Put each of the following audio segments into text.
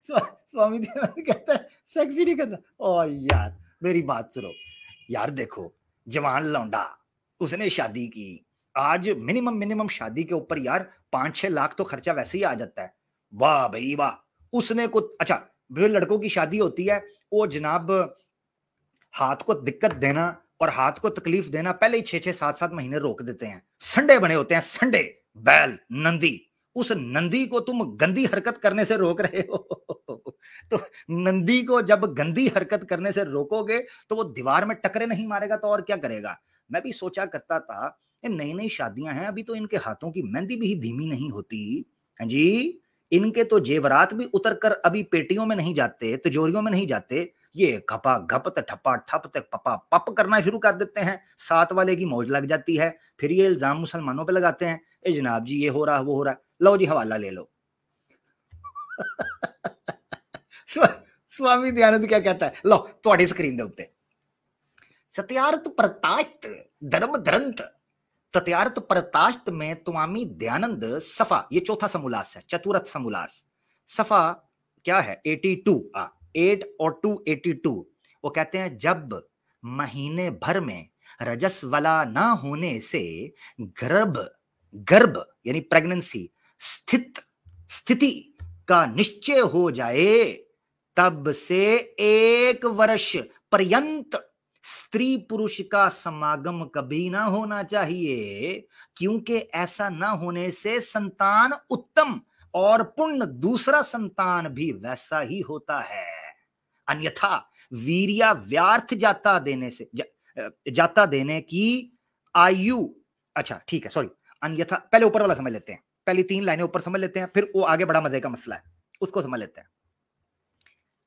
स्वामी दयानंद कहता है सेक्स ही नहीं करना। ओ यार मेरी बात सुनो यार, देखो जवान लौंडा उसने शादी की, आज मिनिमम शादी के ऊपर यार 5-6 लाख तो खर्चा वैसे ही आ जाता है। वाह भाई वाह, उसने को अच्छा लड़कों की शादी होती है, वो जनाब हाथ को दिक्कत देना और हाथ को तकलीफ देना पहले ही 6-6 7-7 महीने रोक देते हैं। संडे बने होते हैं, संडे बैल नंदी, उस नंदी को तुम गंदी हरकत करने से रोक रहे हो। तो नंदी को जब गंदी हरकत करने से रोकोगे तो वो दीवार में टकरे नहीं मारेगा तो और क्या करेगा। मैं भी सोचा करता था ये नई नई शादियां हैं, अभी तो इनके हाथों की मेहंदी भी धीमी नहीं होती है जी, इनके तो जेवरात भी उतर कर अभी पेटियों में नहीं जाते, तिजोरियों में नहीं जाते, ये घपा घप ठप्पा ठप तक पपा पप करना शुरू कर देते हैं। साथ वाले की मौज लग जाती है, फिर ये इल्जाम मुसलमानों पे लगाते हैं, ए जनाब जी ये हो रहा वो हो रहा, लो जी हवाला ले लो। स्वामी दयानंद क्या कहता है, लो थोड़ी स्क्रीन दे उत्ते सत्यार्थ प्रताश्त धर्म ग्रंथ तत्यार्थ प्रताश्त में स्वामी दयानंद सफा, ये चौथा समोल्लास है, चतुर्थ समोल्लास सफा क्या है 82 8 और 2 82। वो कहते हैं जब महीने भर में रजस वाला ना होने से गर्भ यानी प्रेगनेंसी स्थिति का निश्चय हो जाए, तब से 1 वर्ष पर्यंत स्त्री पुरुष का समागम कभी ना होना चाहिए, क्योंकि ऐसा ना होने से संतान उत्तम और पुण्य दूसरा संतान भी वैसा ही होता है, अन्यथा वीर्या व्यर्थ जाता देने की आयु। अच्छा ठीक है, सॉरी, अन्यथा पहले ऊपर वाला समझ लेते हैं, पहली 3 लाइनें ऊपर समझ लेते हैं, फिर वो आगे बड़ा मजे का मसला है उसको समझ लेते हैं।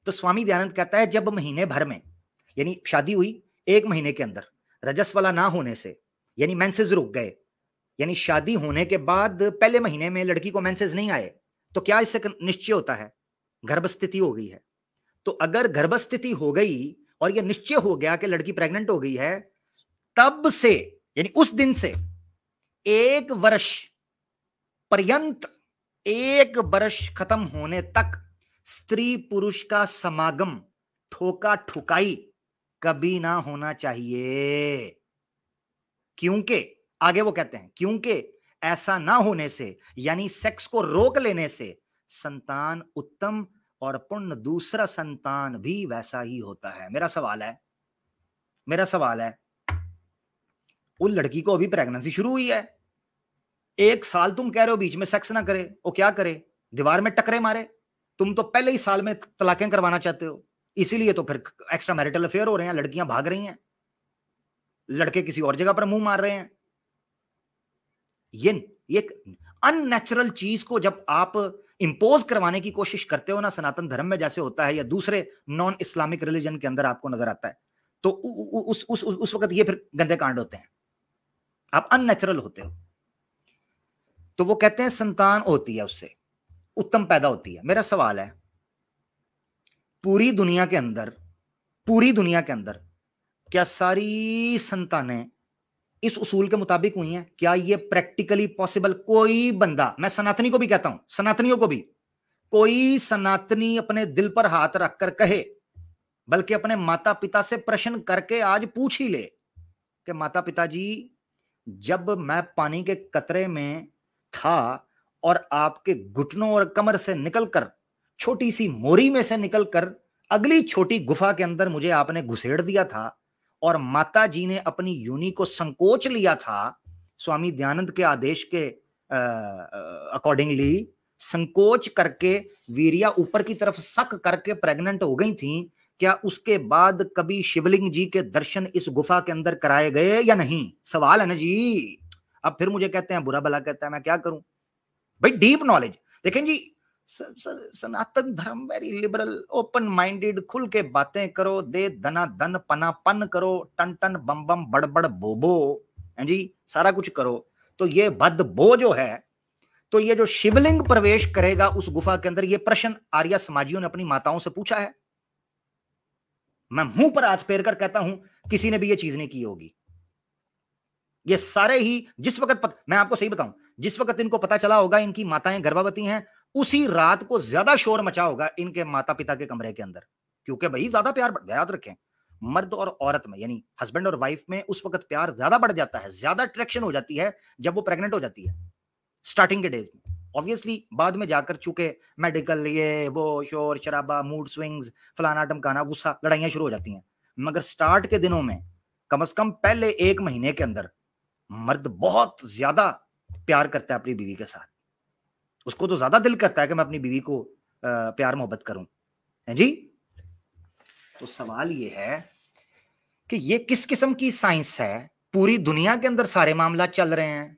तो स्वामी दयानंद कहता है जब महीने भर में यानी शादी हुई 1 महीने के अंदर रजस वाला ना होने से, यानी मेंसेस रुक गए, यानी शादी होने के बाद पहले महीने में लड़की को मेंसेस नहीं आए, तो क्या इससे निश्चय होता है गर्भस्थिति हो गई है। तो अगर गर्भस्थिति हो गई और यह निश्चय हो गया कि लड़की प्रेग्नेंट हो गई है, तब से यानी उस दिन से 1 वर्ष पर्यंत, 1 वर्ष खत्म होने तक स्त्री पुरुष का समागम ठोका ठुकाई कभी ना होना चाहिए, क्योंकि आगे वो कहते हैं क्योंकि ऐसा ना होने से यानी सेक्स को रोक लेने से संतान उत्तम और पूर्ण दूसरा संतान भी वैसा ही होता है। मेरा सवाल है उन लड़की को अभी प्रेगनेंसी शुरू हुई है, 1 साल तुम कह रहे हो बीच में सेक्स ना करे, वो क्या करे, दीवार में टकरे मारे। तुम तो पहले ही साल में तलाकें करवाना चाहते हो, इसीलिए तो फिर एक्स्ट्रा मैरिटल अफेयर हो रहे हैं, लड़कियां भाग रही हैं, लड़के किसी और जगह पर मुंह मार रहे हैं। ये अननेचुरल चीज को जब आप इंपोज करवाने की कोशिश करते हो ना, सनातन धर्म में जैसे होता है या दूसरे नॉन इस्लामिक रिलीजन के अंदर आपको नजर आता है, तो उस वक्त ये फिर गंदे कांड होते हैं, आप अननेचुरल होते हो। तो वो कहते हैं संतान होती है उससे उत्तम पैदा होती है। मेरा सवाल है पूरी दुनिया के अंदर क्या सारी संतानें इस उसूल के मुताबिक हुई हैं? क्या ये प्रैक्टिकली पॉसिबल? कोई बंदा, मैं सनातनी को भी कहता हूं, सनातनियों को भी, कोई सनातनी अपने दिल पर हाथ रखकर कहे, बल्कि अपने माता पिता से प्रश्न करके आज पूछ ही ले कि माता पिता जी, जब मैं पानी के कतरे में था और आपके घुटनों और कमर से निकलकर छोटी सी मोरी में से निकलकर अगली छोटी गुफा के अंदर मुझे आपने घुसेड़ दिया था और माता जी ने अपनी योनि को संकोच लिया था, स्वामी दयानंद के आदेश के अकॉर्डिंगली संकोच करके वीरिया ऊपर की तरफ सक करके प्रेग्नेंट हो गई थी, क्या उसके बाद कभी शिवलिंग जी के दर्शन इस गुफा के अंदर कराए गए या नहीं? सवाल है ना जी। अब फिर मुझे कहते हैं बुरा भला कहता है, मैं क्या करूं भाई। डीप नॉलेज देखें जी, सनातन धर्म वेरी लिबरल, ओपन माइंडेड, खुल के बातें करो, दे दना दन पना पन करो, टन टन बम बम बड़बड़ बोबो है जी, सारा कुछ करो। तो ये बदबो जो है, तो ये जो शिवलिंग प्रवेश करेगा उस गुफा के अंदर, ये प्रश्न आर्य समाजियों ने अपनी माताओं से पूछा है? मैं मुंह पर हाथ फेर कर कहता हूं किसी ने भी ये चीज नहीं की होगी। ये सारे ही जिस वक्त मैं आपको सही बताऊं, जिस वक्त इनको पता चला होगा इनकी माताएं गर्भवती हैं, उसी रात को ज्यादा शोर मचा होगा इनके माता पिता के कमरे के अंदर, क्योंकि भाई ज्यादा प्यार, याद रखें, मर्द और औरत में यानी हस्बैंड और वाइफ में उस वक्त प्यार ज्यादा बढ़ जाता है, ज्यादा अट्रैक्शन हो जाती है जब वो प्रेग्नेंट हो जाती है स्टार्टिंग के डेज में। ऑब्वियसली बाद में जाकर चूंकि मेडिकल ये वो शोर शराबा, मूड स्विंग्स, फलाना टमकाना, गुस्सा, लड़ाइयां शुरू हो जाती हैं, मगर स्टार्ट के दिनों में कम से कम पहले 1 महीने के अंदर मर्द बहुत ज्यादा प्यार करता है अपनी बीवी के साथ। उसको तो ज्यादा दिल करता है कि मैं अपनी बीवी को प्यार मोहब्बत करूं, है जी। तो सवाल ये है कि ये किस किस्म की साइंस है? पूरी दुनिया के अंदर सारे मामला चल रहे हैं,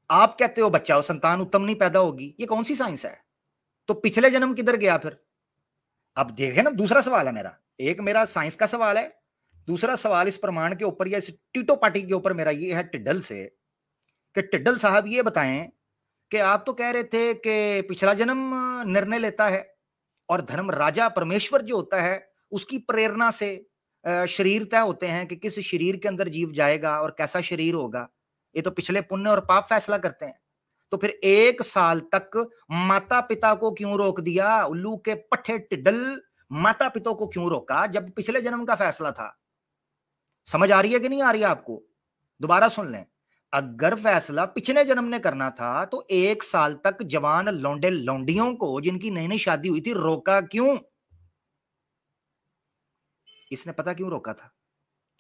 आप कहते हो बच्चा हो, संतान उत्तम नहीं पैदा होगी, ये कौन सी साइंस है? तो पिछले जन्म किधर गया फिर? अब देखे ना, दूसरा सवाल है मेरा, एक मेरा साइंस का सवाल है, दूसरा सवाल इस प्रमाण के ऊपर या इस टीटो पार्टी के ऊपर मेरा ये है टिड्डल से, कि टिड्डल साहब ये बताएं कि आप तो कह रहे थे कि पिछला जन्म निर्णय लेता है और धर्म राजा परमेश्वर जो होता है उसकी प्रेरणा से शरीर तय होते हैं कि किस शरीर के अंदर जीव जाएगा और कैसा शरीर होगा, ये तो पिछले पुण्य और पाप फैसला करते हैं। तो फिर 1 साल तक माता पिता को क्यों रोक दिया? उल्लू के पट्टे टिड्डल, माता पिता को क्यों रोका जब पिछले जन्म का फैसला था? समझ आ रही है कि नहीं आ रही है आपको? दोबारा सुन लें, अगर फैसला पिछले जन्म ने करना था तो 1 साल तक जवान लौंडे लौंडियों को जिनकी नई नई शादी हुई थी रोका क्यों? इसने पता क्यों रोका था?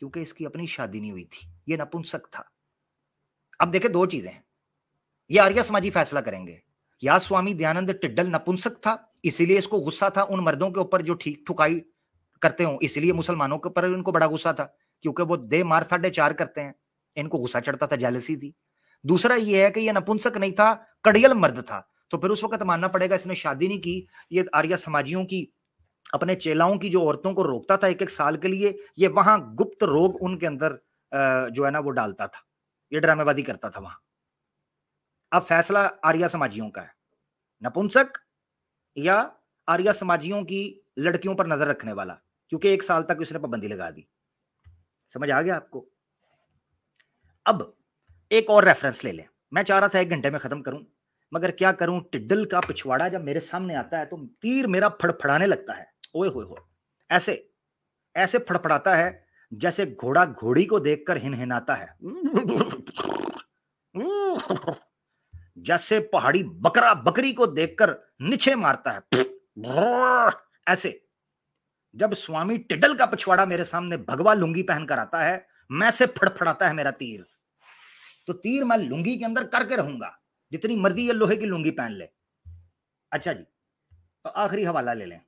क्योंकि इसकी अपनी शादी नहीं हुई थी, ये नपुंसक था। अब देखें, दो चीजें हैं, ये आर्य समाजी फैसला करेंगे। या स्वामी दयानंद टिड्डल नपुंसक था, इसीलिए इसको गुस्सा था उन मर्दों के ऊपर जो ठीक ठुकाई करते हो, इसलिए मुसलमानों के ऊपर इनको बड़ा गुस्सा था क्योंकि वो दे मार 4.5 करते हैं, इनको गुस्सा चढ़ता था, जेलसी थी। दूसरा ये है कि ये नपुंसक नहीं था, कड़ियल मर्द था, तो फिर उस वक्त मानना पड़ेगा इसने शादी नहीं की। ये आर्य समाजियों की, अपने चेलाओं की जो औरतों को रोकता था 1-1 साल के लिए, ये वहां गुप्त रोग उनके अंदर जो है ना वो डालता था, ये ड्रामेबाजी करता था वहां। अब फैसला आर्य समाजियों का है, नपुंसक या आर्य समाजियों की लड़कियों पर नजर रखने वाला, क्योंकि 1 साल तक उसने पाबंदी लगा दी। समझ आ गया आपको? अब एक और रेफरेंस ले लें, मैं चाह रहा था 1 घंटे में खत्म करूं, मगर क्या करूं, टिड्डल का पिछवाड़ा जब मेरे सामने आता है तो तीर मेरा फड़फड़ाने लगता है। ओए होए होए, ऐसे ऐसे फड़फड़ाता है जैसे घोड़ा घोड़ी को देखकर हिनहिनाता है, जैसे पहाड़ी बकरा बकरी को देखकर निछे मारता है। ऐसे जब स्वामी टिड्डल का पिछवाड़ा मेरे सामने भगवा लुंगी पहनकर आता है, मैं से फड़फड़ाता है मेरा तीर, तो तीर मैं लुंगी के अंदर करके रहूंगा, जितनी मर्जी ये लोहे की लुंगी पहन ले। अच्छा जी, तो आखिरी हवाला ले लें।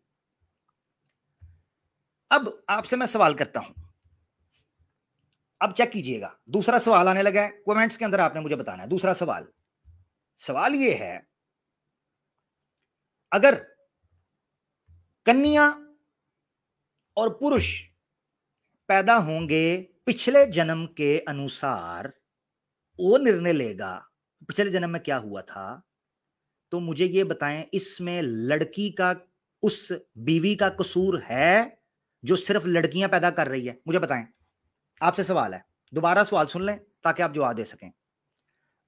अब आपसे मैं सवाल करता हूं, अब चेक कीजिएगा, दूसरा सवाल आने लगा है, कमेंट्स के अंदर आपने मुझे बताना है दूसरा सवाल। सवाल ये है, अगर कन्या और पुरुष पैदा होंगे पिछले जन्म के अनुसार, वो निर्णय लेगा पिछले जन्म में क्या हुआ था, तो मुझे ये बताएं, इसमें लड़की का, उस बीवी का कसूर है जो सिर्फ लड़कियां पैदा कर रही है? मुझे बताएं, आपसे सवाल है, दोबारा सवाल सुन लें ताकि आप जवाब दे सकें।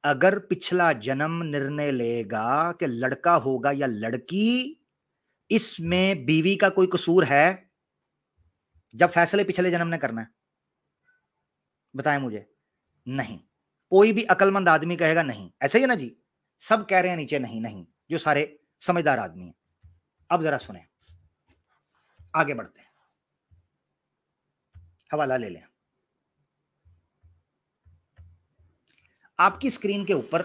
अगर पिछला जन्म निर्णय लेगा कि लड़का होगा या लड़की, इसमें बीवी का कोई कसूर है जब फैसले पिछले जन्म ने करना है? बताएं मुझे। नहीं, कोई भी अकलमंद आदमी कहेगा नहीं, ऐसे ही है ना जी, सब कह रहे हैं नीचे नहीं नहीं, जो सारे समझदार आदमी हैं। अब जरा सुने, आगे बढ़ते हैं, हवाला ले लें। आपकी स्क्रीन के ऊपर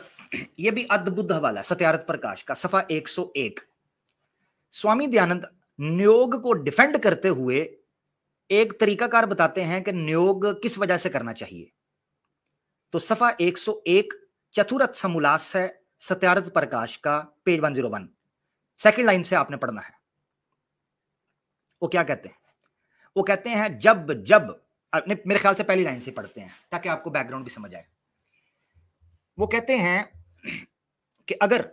यह भी अद्भुत हवाला सत्यार्थ प्रकाश का, सफा 101। स्वामी दयानंद नियोग को डिफेंड करते हुए एक तरीकाकार बताते हैं कि नियोग किस वजह से करना चाहिए। तो सफा 101 चतुरथ समोल्लास है सत्यार्थ प्रकाश का, पेज 101, सेकंड लाइन से आपने पढ़ना है। वो क्या कहते हैं? वो कहते हैं जब जब, मेरे ख्याल से पहली लाइन से पढ़ते हैं ताकि आपको बैकग्राउंड भी समझ आए। वो कहते हैं कि अगर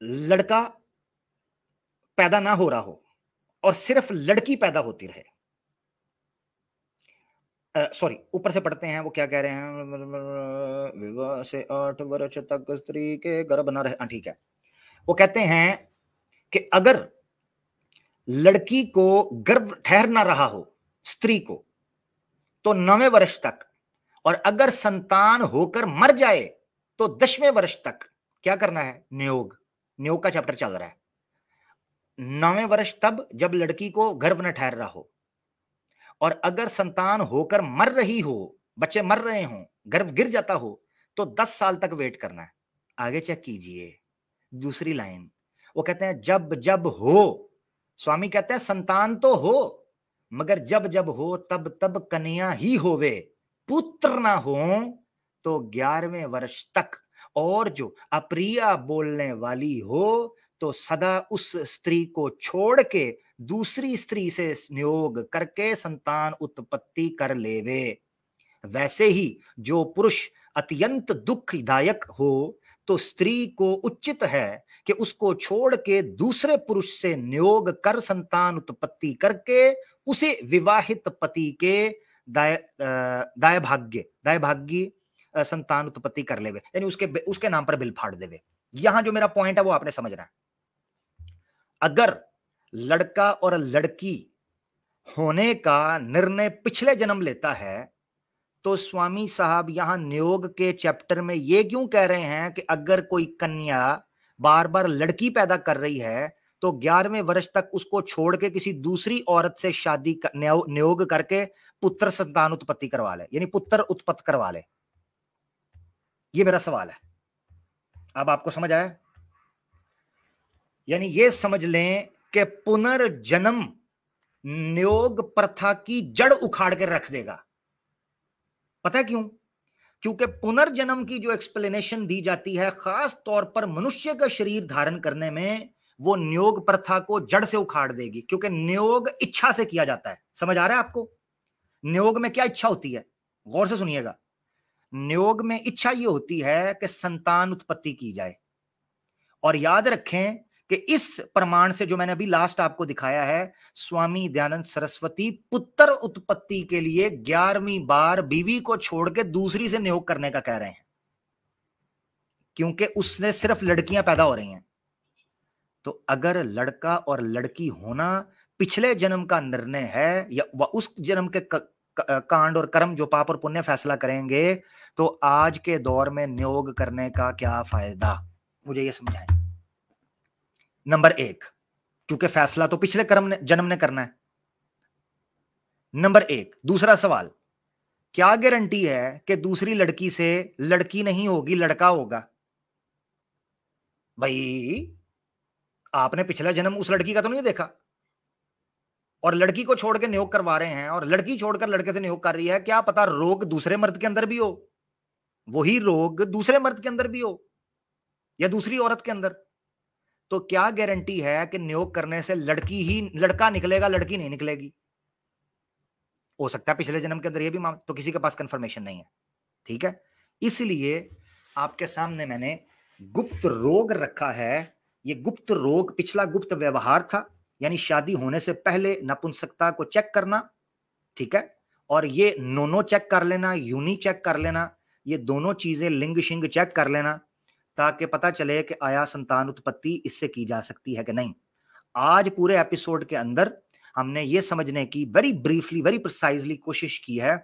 लड़का पैदा ना हो रहा हो और सिर्फ लड़की पैदा होती रहे, सॉरी, ऊपर से पढ़ते हैं, वो क्या कह रहे हैं, विवाह से 8 वर्ष तक स्त्री के गर्भ न रहे, ठीक है। वो कहते हैं कि अगर लड़की को गर्भ ठहर ना रहा हो स्त्री को तो 9वें वर्ष तक, और अगर संतान होकर मर जाए तो 10वें वर्ष तक क्या करना है, नियोग। नियोग का चैप्टर चल रहा है। 9वें वर्ष तब जब लड़की को गर्भ न ठहर रहा हो, और अगर संतान होकर मर रही हो, बच्चे मर रहे हो, गर्भ गिर जाता हो, तो 10 साल तक वेट करना है। आगे चेक कीजिए दूसरी लाइन, वो कहते हैं जब जब हो, स्वामी कहते हैं संतान तो हो, मगर जब जब हो तब तब कन्या ही होवे, पुत्र ना हो तो 11वें वर्ष तक, और जो अप्रिया बोलने वाली हो तो सदा उस स्त्री को छोड़ के दूसरी स्त्री से संयोग करके संतान उत्पत्ति कर लेवे। वैसे ही जो पुरुष अत्यंत दुखदायक हो तो स्त्री को उचित है कि उसको छोड़ के दूसरे पुरुष से नियोग कर संतान उत्पत्ति करके उसे विवाहित पति के दाय भाग्य संतान उत्पत्ति कर लेवे, यानी उसके नाम पर बिल फाड़ देवे। यहां जो मेरा पॉइंट है वो आपने समझना है। अगर लड़का और लड़की होने का निर्णय पिछले जन्म लेता है तो स्वामी साहब यहां नियोग के चैप्टर में ये क्यों कह रहे हैं कि अगर कोई कन्या बार बार लड़की पैदा कर रही है तो 11वें वर्ष तक उसको छोड़ के किसी दूसरी औरत से शादी नियोग करके पुत्र संतान उत्पत्ति करवा ले, यानी पुत्र उत्पत्ति करवा ले। ये मेरा सवाल है, अब आपको समझ आया? यानी ये समझ लें कि पुनर्जन्म नियोग प्रथा की जड़ उखाड़ के रख देगा। पता है क्यों? क्योंकि पुनर्जन्म की जो एक्सप्लेनेशन दी जाती है खास तौर पर मनुष्य का शरीर धारण करने में, वो नियोग प्रथा को जड़ से उखाड़ देगी, क्योंकि नियोग इच्छा से किया जाता है। समझ आ रहा है आपको? नियोग में क्या इच्छा होती है, गौर से सुनिएगा। नियोग में इच्छा ये होती है कि संतान उत्पत्ति की जाए, और याद रखें कि इस प्रमाण से जो मैंने अभी लास्ट आपको दिखाया है, स्वामी दयानंद सरस्वती पुत्र उत्पत्ति के लिए 11वीं बार बीवी को छोड़ के दूसरी से नियोग करने का कह रहे हैं, क्योंकि उसने सिर्फ लड़कियां पैदा हो रही हैं। तो अगर लड़का और लड़की होना पिछले जन्म का निर्णय है, या उस जन्म के कांड और कर्म जो पाप और पुण्य फैसला करेंगे, तो आज के दौर में नियोग करने का क्या फायदा, मुझे ये समझाएं। नंबर 1, क्योंकि फैसला तो पिछले जन्म ने करना है, नंबर 1। दूसरा सवाल, क्या गारंटी है कि दूसरी लड़की से लड़की नहीं होगी, लड़का होगा? भाई आपने पिछला जन्म उस लड़की का तो नहीं देखा, और लड़की को छोड़ के नियोग करवा रहे हैं, और लड़की छोड़कर लड़के से नियोग कर रही है। क्या पता रोग दूसरे मर्द के अंदर भी हो, वही रोग दूसरे मर्द के अंदर भी हो, या दूसरी औरत के अंदर। तो क्या गारंटी है कि नियोग करने से लड़की ही लड़का निकलेगा, लड़की नहीं निकलेगी? हो सकता है पिछले जन्म के अंदर ये भी तो किसी के पास कंफर्मेशन नहीं है। ठीक है, इसलिए आपके सामने मैंने गुप्त रोग रखा है। ये गुप्त रोग पिछला गुप्त व्यवहार था, यानी शादी होने से पहले नपुंसकता को चेक करना। ठीक है, और ये नोनो चेक कर लेना, यूनी चेक कर लेना, ये दोनों चीजें लिंग शिंग चेक कर लेना, ताकि पता चले कि आया संतान उत्पत्ति इससे की जा सकती है कि नहीं। आज पूरे एपिसोड के अंदर हमने ये समझने की वेरी ब्रीफली, वेरी प्रिसाइजली कोशिश की है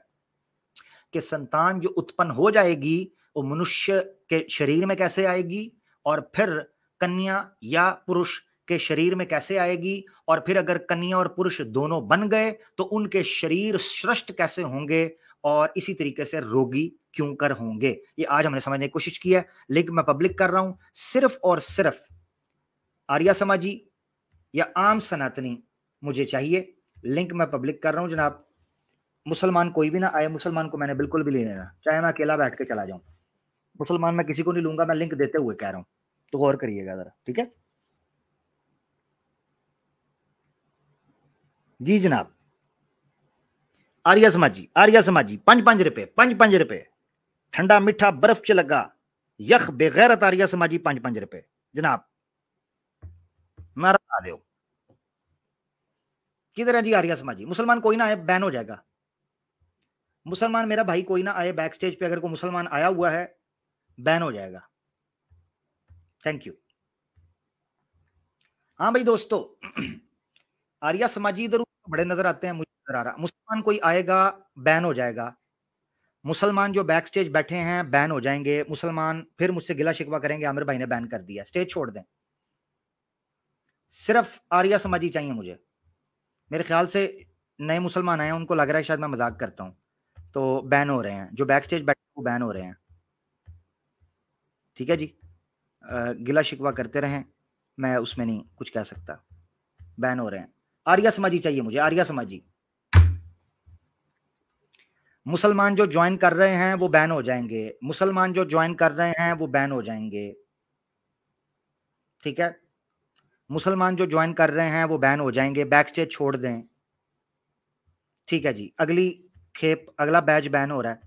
कि संतान जो उत्पन्न हो जाएगी वो मनुष्य के शरीर में कैसे आएगी, और फिर कन्या या पुरुष के शरीर में कैसे आएगी, और फिर अगर कन्या और पुरुष दोनों बन गए तो उनके शरीर श्रेष्ठ कैसे होंगे, और इसी तरीके से रोगी क्यों कर होंगे। ये आज हमने समझने की कोशिश की है। लिंक मैं पब्लिक कर रहा हूं, सिर्फ और सिर्फ आर्य समाजी या आम सनातनी मुझे चाहिए। लिंक मैं पब्लिक कर रहा हूं जनाब, मुसलमान कोई भी ना आए, मुसलमान को मैंने बिल्कुल भी नहीं लेना, चाहे मैं अकेला बैठ के चला जाऊं। मुसलमान मैं किसी को नहीं लूंगा, मैं लिंक देते हुए कह रहा हूं, तो गौर करिएगा जरा। ठीक है जी जनाब। आर्य समाजी, आर्य समाजी 5-5 रुपए, 5-5 रुपए। ठंडा मीठा बर्फ च लगा यख बेगैरत आर्य समाजी 5-5 रुपए जनाब। नारा दो, किधर है जी आर्य समाजी? मुसलमान कोई ना आए, बैन हो जाएगा। मुसलमान मेरा भाई कोई ना आए बैक स्टेज पे, अगर कोई मुसलमान आया हुआ है बैन हो जाएगा। Thank you. हाँ भाई दोस्तों, आर्या समाजी इधर बड़े नजर आते हैं, मुझे नजर आ रहा, मुसलमान कोई आएगा बैन हो जाएगा। मुसलमान जो बैक स्टेज बैठे हैं बैन हो जाएंगे। मुसलमान फिर मुझसे गिला शिकवा करेंगे आमिर भाई ने बैन कर दिया, स्टेज छोड़ दें। सिर्फ आर्या समाजी चाहिए मुझे। मेरे ख्याल से नए मुसलमान आए हैं, उनको लग रहा है शायद मैं मजाक करता हूं, तो बैन हो रहे हैं। जो बैक स्टेज बैठे वो बैन हो रहे हैं। ठीक है जी, गिला शिकवा करते रहें, मैं उसमें नहीं कुछ कह सकता। बैन हो रहे हैं। आर्या समाजी चाहिए मुझे, आर्या समाजी। मुसलमान जो ज्वाइन कर रहे हैं वो बैन हो जाएंगे। मुसलमान जो ज्वाइन कर रहे हैं वो बैन हो जाएंगे। ठीक है, मुसलमान जो ज्वाइन कर रहे हैं वो बैन हो जाएंगे, बैक स्टेज छोड़ दें। ठीक है जी, अगली खेप अगला बैच बैन हो रहा है।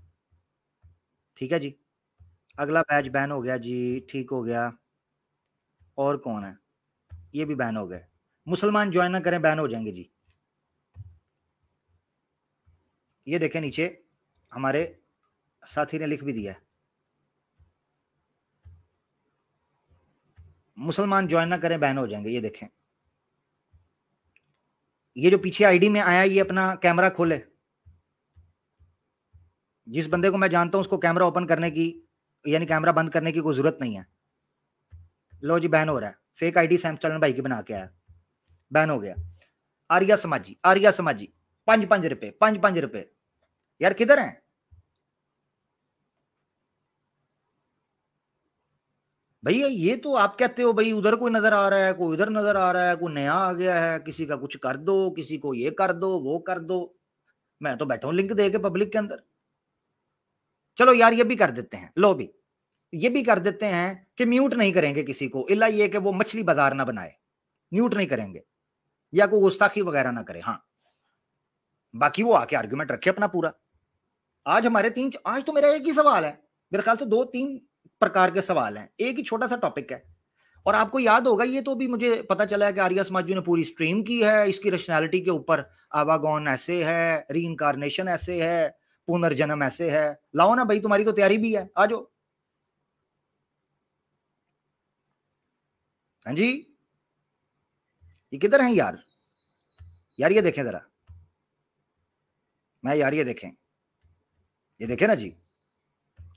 ठीक है जी, अगला बैच बैन हो गया जी, ठीक हो गया। और कौन है, ये भी बैन हो गए। मुसलमान ज्वाइन ना करें बैन हो जाएंगे जी। ये देखें नीचे हमारे साथी ने लिख भी दिया है, मुसलमान ज्वाइन ना करें बैन हो जाएंगे। ये देखें, ये जो पीछे आईडी में आया ये अपना कैमरा खोले। जिस बंदे को मैं जानता हूं उसको कैमरा ओपन करने की यानी कैमरा बंद करने की कोई जरूरत नहीं है। लो जी बैन हो रहा है, फेक आईडी सैम चलन भाई की बना के आया, बैन हो गया। आर्या समाजी, आर्या समाजी 5-5 रुपए, 5-5 रुपए। यार किधर हैं भैया? ये तो आप कहते हो भाई उधर कोई नजर आ रहा है, कोई उधर नजर आ रहा है, कोई नया आ गया है, किसी का कुछ कर दो, किसी को ये कर दो वो कर दो। मैं तो बैठा हूं लिंक दे के पब्लिक के अंदर। चलो यार ये भी कर देते हैं, लो भी ये भी कर देते हैं कि म्यूट नहीं करेंगे किसी को, इला ये कि वो मछली बाजार ना बनाए, म्यूट नहीं करेंगे या कोई गुस्ताखी वगैरह ना करे। हाँ, बाकी वो आके आर्गुमेंट रखे अपना पूरा। आज हमारे आज तो मेरा एक ही सवाल है, मेरे ख्याल से 2-3 प्रकार के सवाल हैं, एक ही छोटा सा टॉपिक है। और आपको याद होगा, ये तो भी मुझे पता चला है कि आर्या समाजी ने पूरी स्ट्रीम की है इसकी रैशनैलिटी के ऊपर। आवागौन ऐसे है, री इनकारनेशन ऐसे है, पुनर्जन्म ऐसे है। लाओ ना भाई, तुम्हारी तो तैयारी भी है, आ जाओ। हाँ जी, ये किधर है यार? यार ये देखें जरा, मैं यार ये देखें, ये देखें ना जी,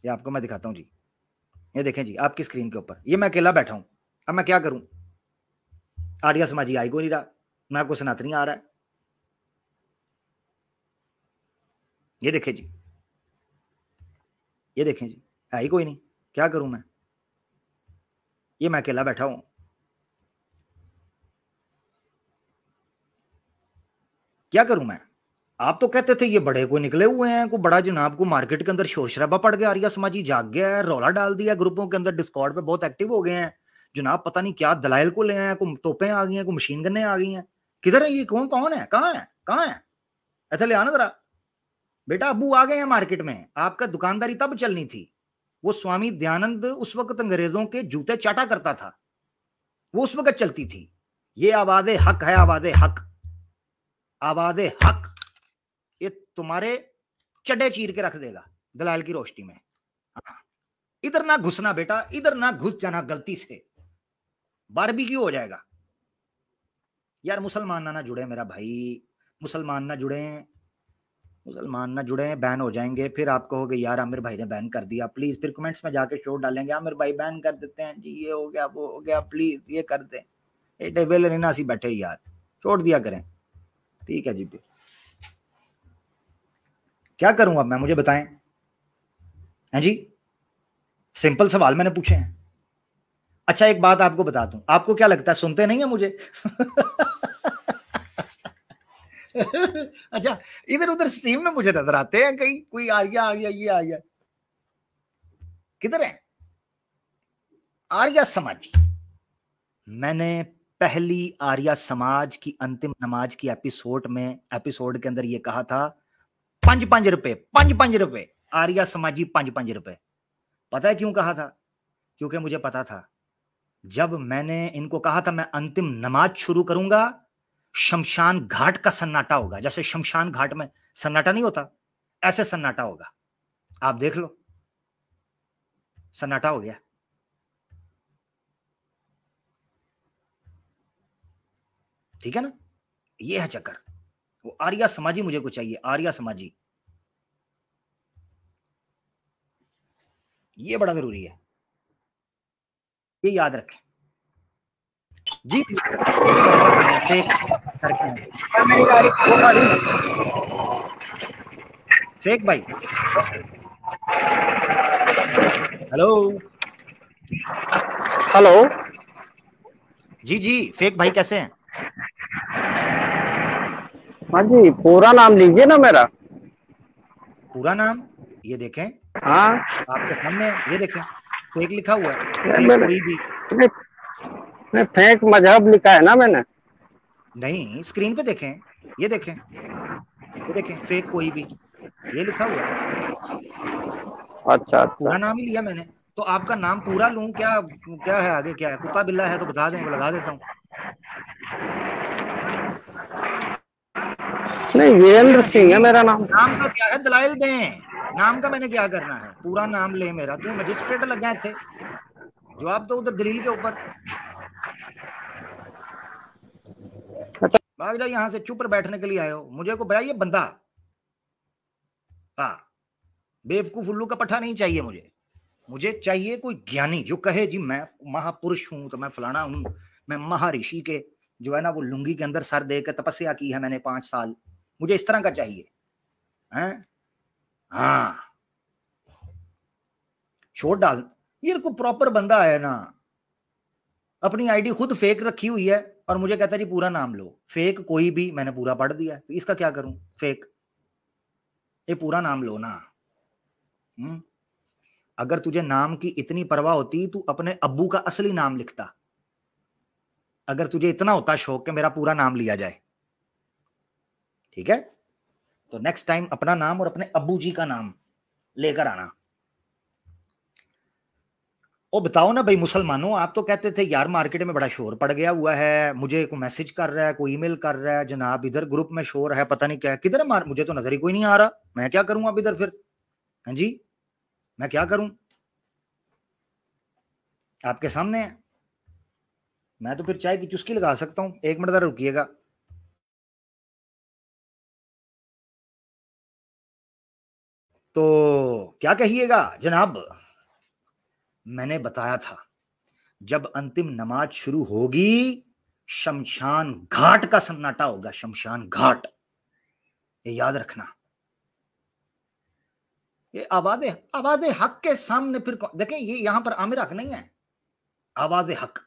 ये आपको मैं दिखाता हूं जी। ये देखें जी आपकी स्क्रीन के ऊपर, ये मैं अकेला बैठा हूं। अब मैं क्या करूं? आर्या समाजी आई को नहीं रहा, ना कोई सनातनी आ रहा है। ये देखें जी, ये देखें जी, है ही कोई नहीं। क्या करूं मैं? ये मैं अकेला बैठा हूं। क्या करूं मैं? आप तो कहते थे ये बड़े को निकले हुए हैं, को बड़ा जनाब को मार्केट के अंदर शोर शराबा पड़ गया, आर्या समाजी जाग गया है, रौला डाल दिया ग्रुपों के अंदर, डिस्कॉर्ड पे बहुत एक्टिव हो गए हैं जनाब। पता नहीं क्या दलाइल को ले आए हैं, को तोपें आ गई हैं, को मशीन गन्ने आ गई हैं। किधर है ये? कौन कौन है? कहाँ है? कहाँ है? ऐसा ले आना जरा। बेटा अबू आ गए हैं मार्केट में, आपका दुकानदारी तब चलनी थी। वो स्वामी दयानंद उस वक्त अंग्रेजों के जूते चाटा करता था, वो उस वक्त चलती थी। ये आवाज़े हक है, आवाज़े हक, आवाज़े हक। ये तुम्हारे चड्डे चीर के रख देगा दलाल की रोशनी में। हाँ, इधर ना घुसना बेटा, इधर ना घुस जाना गलती से, बारबेक्यू हो जाएगा। यार मुसलमान ना जुड़े मेरा भाई, मुसलमान ना जुड़े, मुसलमान ना जुड़े, बैन हो जाएंगे। फिर आप कहोगे यार आमिर भाई ने बैन कर दिया, प्लीज फिर कमेंट्स में जाके शोर डालेंगे आमिर भाई बैन कर देते हैं जी, ये हो गया वो हो गया, प्लीज ये कर दें। एडे वेले नहीं ना सी बैठे यार, छोड़ दिया करें। ठीक है जी, फिर क्या करूं अब मैं, मुझे बताएं। हैं जी, सिंपल सवाल मैंने पूछे हैं। अच्छा एक बात आपको बता दूं, आपको क्या लगता है सुनते नहीं है मुझे? अच्छा, इधर उधर स्ट्रीम में मुझे नजर आते हैं, कहीं कोई आ गया ये आ गया। किधर है आर्या समाज? मैंने पहली आर्या समाज की अंतिम नमाज की एपिसोड के अंदर ये कहा था 5-5 रुपए, 5-5 रुपए आर्या समाजी, 5-5 रुपए। पता है क्यों कहा था? क्योंकि मुझे पता था जब मैंने इनको कहा था मैं अंतिम नमाज शुरू करूंगा, शमशान घाट का सन्नाटा होगा। जैसे शमशान घाट में सन्नाटा नहीं होता, ऐसे सन्नाटा होगा, आप देख लो, सन्नाटा हो गया। ठीक है ना, ये है चक्कर। वो आर्या समाजी मुझे को चाहिए, आर्या समाजी, ये बड़ा जरूरी है, ये याद रखें जी। एक मेरे साथ आए फेक करके हैं, फेक भाई, हेलो हेलो। जी जी, फेक भाई कैसे हैं? हाँ जी, पूरा नाम लीजिए ना मेरा। पूरा नाम ये देखें, हाँ। आपके सामने है, ये देखें, फेक लिखा हुआ है, नहीं, फेक कोई भी नहीं, नहीं, फेक मजहब लिखा है ना मैंने। नहीं, स्क्रीन पे देखें, ये देखें, ये देखें, फेक कोई भी, ये लिखा हुआ है। अच्छा अच्छा। पूरा नाम ही लिया मैंने, तो आपका नाम पूरा लूं क्या? क्या है आगे, क्या है, कुत्ता बिल्ला है तो बता दें, वो लगा देता हूँ। नहीं, ये वीरेंद्र है सिंह है जी, मेरा नाम। नाम का क्या है, दलाइल दें, नाम का मैंने क्या करना है, पूरा नाम ले मेरा, तू मजिस्ट्रेट लगा थे, जवाब दो उधर दलील के ऊपर। अच्छा। भाग जाओ यहां से, चुप पर बैठने के लिए आए हो, मुझे को बताइए बंदा, हाँ, बेवकूफ उल्लू का पट्टा नहीं चाहिए मुझे, मुझे चाहिए कोई ज्ञानी जो कहे जी मैं महापुरुष हूं, तो मैं फलाना हूं, मैं महर्षि के जो है ना वो लुंगी के अंदर सर दे के तपस्या की है मैंने 5 साल, मुझे इस तरह का चाहिए हैं। हाँ, छोड़ डाल, ये को प्रॉपर बंदा है ना, अपनी आईडी खुद फेक रखी हुई है और मुझे कहता है जी पूरा नाम लो, फेक कोई भी, मैंने पूरा पढ़ दिया, तो इसका क्या करूं, फेक, ये पूरा नाम लो ना। अगर तुझे नाम की इतनी परवाह होती तू अपने अब्बू का असली नाम लिखता, अगर तुझे इतना होता शौक कि मेरा पूरा नाम लिया जाए, ठीक है, तो नेक्स्ट टाइम अपना नाम और अपने अब्बू जी का नाम लेकर आना। ओ बताओ ना भाई मुसलमानों, आप तो कहते थे यार मार्केट में बड़ा शोर पड़ गया हुआ है, मुझे को मैसेज कर रहा है, कोई ईमेल कर रहा है, जनाब इधर ग्रुप में शोर है, पता नहीं क्या किधर है, मुझे तो नजर ही कोई नहीं आ रहा, मैं क्या करूं अब इधर फिर, हाँ जी, मैं क्या करूं, आपके सामने है, मैं तो फिर चाय की चुस्की लगा सकता हूं, 1 मिनट जरा रुकिएगा। तो क्या कहिएगा जनाब, मैंने बताया था जब अंतिम नमाज शुरू होगी शमशान घाट का सन्नाटा होगा, शमशान घाट, ये याद रखना। ये आवाज़े आवाज़े हक के सामने फिर देखें, ये यहां पर आमिर हक नहीं है, आवाज़े हक,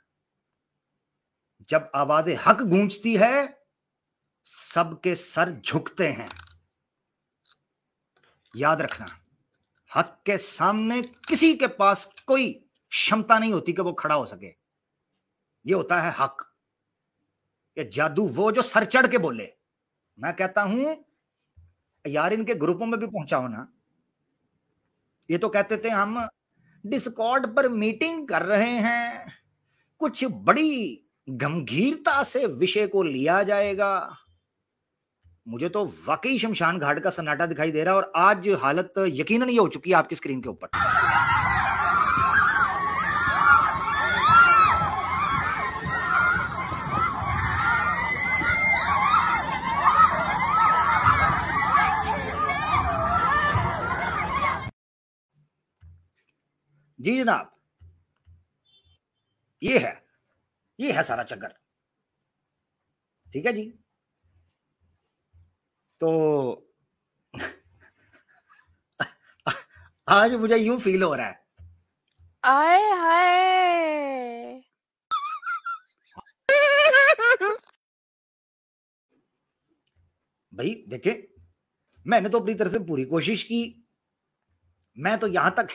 जब आवाज़े हक गूंजती है सबके सर झुकते हैं, याद रखना। हक के सामने किसी के पास कोई क्षमता नहीं होती कि वो खड़ा हो सके, ये होता है हक। ये जादू वो जो सर चढ़ के बोले, मैं कहता हूं यार इनके ग्रुपों में भी पहुंचाओ ना, ये तो कहते थे हम डिस्कॉर्ड पर मीटिंग कर रहे हैं, कुछ बड़ी गंभीरता से विषय को लिया जाएगा, मुझे तो वाकई शमशान घाट का सन्नाटा दिखाई दे रहा है, और आज हालत यकीनन ये हो चुकी है आपकी स्क्रीन के ऊपर। जी जनाब, ये है सारा चक्कर, ठीक है जी। तो आज मुझे यूं फील हो रहा है, आए हाय भाई देखिए मैंने तो अपनी तरफ से पूरी कोशिश की, मैं तो यहां तक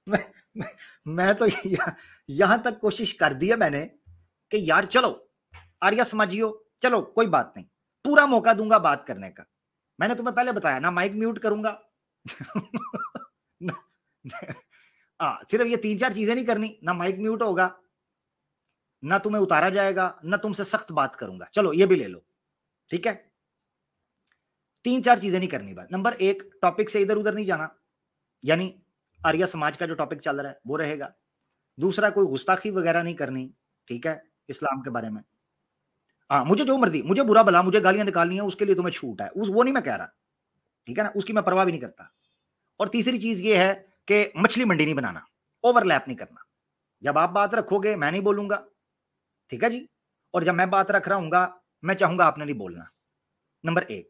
मैं, मैं तो यहां तक कोशिश कर दी है मैंने कि यार चलो आर्या समाजियो, चलो कोई बात नहीं, पूरा मौका दूंगा बात करने का, मैंने तुम्हें पहले बताया ना माइक म्यूट करूंगा सिर्फ ये 3-4 चीजें नहीं करनी, ना माइक म्यूट होगा, ना तुम्हें उतारा जाएगा, ना तुमसे सख्त बात करूंगा, चलो ये भी ले लो, ठीक है, 3-4 चीजें नहीं करनी। बात नंबर 1, टॉपिक से इधर उधर नहीं जाना, यानी आर्य समाज का जो टॉपिक चल रहा है वो रहेगा। दूसरा, कोई गुस्ताखी वगैरह नहीं करनी, ठीक है, इस्लाम के बारे में। हाँ, मुझे जो मर्जी, मुझे बुरा भला, मुझे गालियां निकालनी है, उसके लिए तुम्हें छूट है, वो नहीं मैं कह रहा, ठीक है ना, उसकी मैं परवाह भी नहीं करता। और तीसरी चीज ये है कि मछली मंडी नहीं बनाना, ओवरलैप नहीं करना। जब आप बात रखोगे मैं नहीं बोलूंगा, ठीक है जी, और जब मैं बात रख रहा हूंगा मैं चाहूंगा आपने नहीं बोलना। नंबर 1,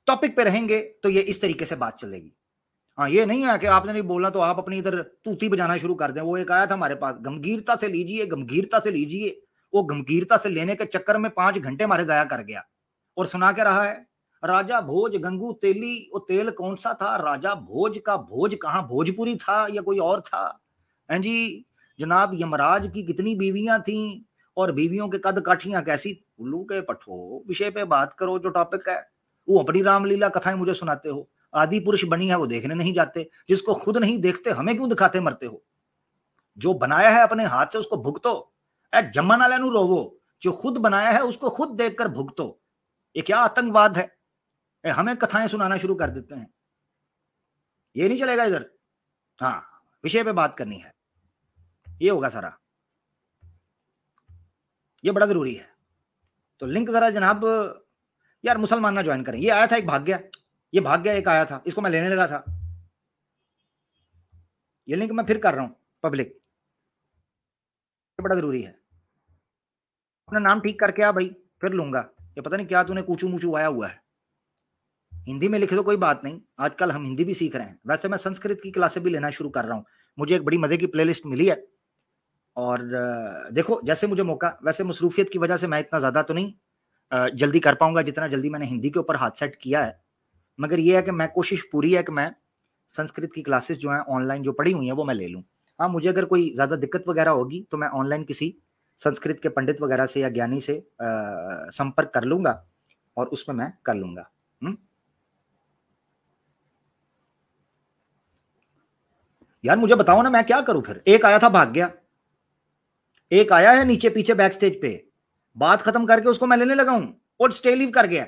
टॉपिक पे रहेंगे तो ये इस तरीके से बात चलेगी। हाँ, ये नहीं है कि आपने नहीं बोलना तो आप अपनी इधर तूती बजाना शुरू कर दें। वो एक आया था हमारे पास, गंभीरता से लीजिए, गंभीरता से लीजिए। वो गंभीरता से लेने के चक्कर में 5 घंटे हमारे जाया कर गया और सुना के रहा है राजा भोज गंगू तेली। वो तेल कौन सा था? राजा भोज का भोज कहां, भोजपुरी था या कोई और था? हैं जी, जनाब यमराज की कितनी बीवियां थीं और बीवियों के कद काठियां कैसी? उल्लू के पठो, विषय पे बात करो जो टॉपिक है। वो अपनी रामलीला कथाएं मुझे सुनाते हो। आदि पुरुष बनी है वो देखने नहीं जाते, जिसको खुद नहीं देखते हमें क्यों दिखाते मरते हो? जो बनाया है अपने हाथ से उसको भुगतो। जम्मन वाले नु रोवो, जो खुद बनाया है उसको खुद देखकर भुगतो। ये क्या आतंकवाद है? हमें कथाएं सुनाना शुरू कर देते हैं, ये नहीं चलेगा इधर। हाँ, विषय पे बात करनी है, ये होगा सारा, ये बड़ा जरूरी है। तो लिंक जरा जनाब, यार मुसलमान ना ज्वाइन करें। ये आया था एक भाग गया, ये भाग गया, एक आया था, इसको मैं लेने लगा था। ये लिंक मैं फिर कर रहा हूं पब्लिक, ये बड़ा जरूरी है। अपना नाम ठीक करके आ भाई, फिर लूंगा। ये पता नहीं क्या तूने कूचू मूचू आया हुआ है। हिंदी में लिखे तो कोई बात नहीं, आजकल हम हिंदी भी सीख रहे हैं। वैसे मैं संस्कृत की क्लासें भी लेना शुरू कर रहा हूं, मुझे एक बड़ी मजे की प्लेलिस्ट मिली है। और देखो जैसे मुझे मौका, वैसे मसरूफियत की वजह से मैं इतना ज्यादा तो नहीं जल्दी कर पाऊंगा जितना जल्दी मैंने हिंदी के ऊपर हाथ सेट किया है। मगर ये है कि मैं कोशिश पूरी है कि मैं संस्कृत की क्लासेस जो हैं ऑनलाइन जो पढ़ी हुई हैं वो मैं ले लूं। हाँ, मुझे अगर कोई ज्यादा दिक्कत वगैरह होगी तो मैं ऑनलाइन किसी संस्कृत के पंडित वगैरह से या ज्ञानी से संपर्क कर लूंगा और उसमें मैं कर लूंगा। यार मुझे बताओ ना मैं क्या करूं फिर? एक आया था भाग गया, एक आया है नीचे पीछे बैक स्टेज पे, बात खत्म करके उसको मैं लेने लगा हूं और स्टे लीव कर गया।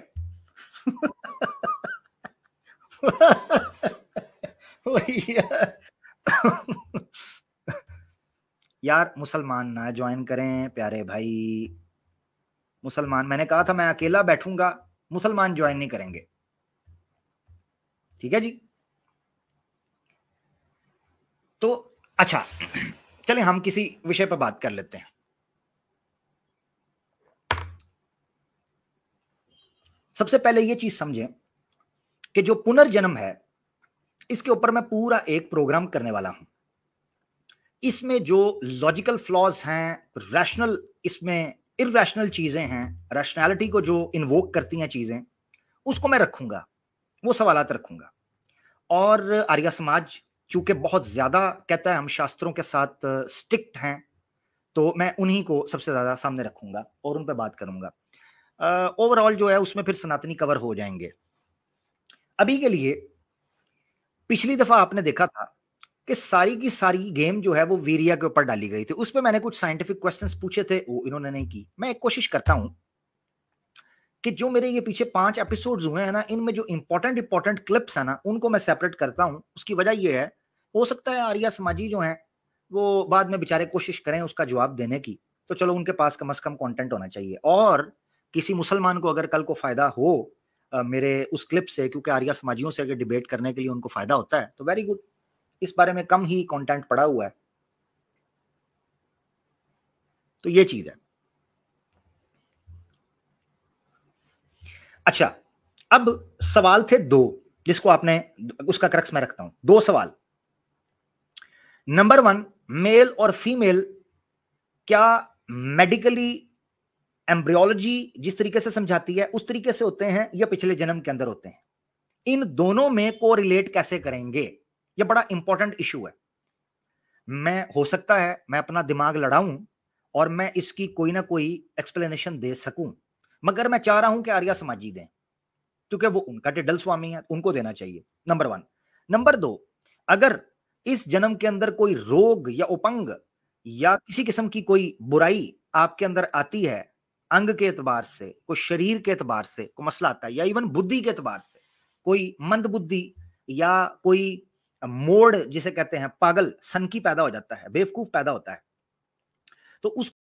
यार मुसलमान ना ज्वाइन करें प्यारे भाई, मुसलमान, मैंने कहा था मैं अकेला बैठूंगा, मुसलमान ज्वाइन नहीं करेंगे, ठीक है जी। तो अच्छा, चलें हम किसी विषय पर बात कर लेते हैं। सबसे पहले ये चीज समझें कि जो पुनर्जन्म है इसके ऊपर मैं पूरा एक प्रोग्राम करने वाला हूं। इसमें जो लॉजिकल फ्लॉज हैं, रैशनल, इसमें इरैशनल चीजें हैं, रैशनैलिटी को जो इन्वोक करती हैं चीजें, उसको मैं रखूंगा, वो सवालात रखूंगा। और आर्य समाज चूंकि बहुत ज्यादा कहता है हम शास्त्रों के साथ स्ट्रिक्ट हैं, तो मैं उन्हीं को सबसे ज्यादा सामने रखूंगा और उन पर बात करूंगा। ओवरऑल जो है उसमें फिर सनातनी कवर हो जाएंगे। अभी के लिए, पिछली दफा आपने देखा था कि सारी की सारी गेम जो है वो वीरिया के ऊपर डाली गई थी। उस पर मैंने कुछ साइंटिफिक क्वेश्चंस पूछे थे, वो इन्होंने नहीं की। मैं एक कोशिश करता हूं कि जो मेरे ये पीछे 5 एपिसोड्स हुए हैं ना, इनमें जो इंपॉर्टेंट क्लिप्स है ना, उनको मैं सेपरेट करता हूं। उसकी वजह ये है, हो सकता है आर्य समाजी जो हैं वो बाद में बेचारे कोशिश करें उसका जवाब देने की, तो चलो उनके पास कम से कम कंटेंट होना चाहिए। और किसी मुसलमान को अगर कल को फायदा हो मेरे उस क्लिप से, क्योंकि आर्य समाजियों से अगर डिबेट करने के लिए उनको फायदा होता है तो वेरी गुड। इस बारे में कम ही कंटेंट पड़ा हुआ है, तो ये चीज है। अच्छा, अब सवाल थे 2, जिसको आपने, उसका क्रक्स मैं रखता हूं। 2 सवाल। नंबर 1, मेल और फीमेल क्या मेडिकली एम्ब्रियोलॉजी जिस तरीके से समझाती है उस तरीके से होते हैं या पिछले जन्म के अंदर होते हैं? इन दोनों में कोरिलेट कैसे करेंगे? यह बड़ा इंपॉर्टेंट इशू है। मैं, हो सकता है मैं अपना दिमाग लड़ाऊं और मैं इसकी कोई ना कोई एक्सप्लेनेशन दे सकूं, मगर मैं चाह रहा हूं कि आर्य समाजी दें, क्योंकि वो उनका टिड्डल स्वामी है, उनको देना चाहिए। नंबर 1। नंबर 2, अगर इस जन्म के अंदर कोई रोग या उपंग या किसी किस्म की कोई बुराई आपके अंदर आती है, अंग के एतबार से, कोई शरीर के एतबार से कोई मसला आता है, या इवन बुद्धि के एतबार से, कोई मंदबुद्धि या कोई मोड़ जिसे कहते हैं पागल सनकी पैदा हो जाता है, बेवकूफ पैदा होता है, तो उस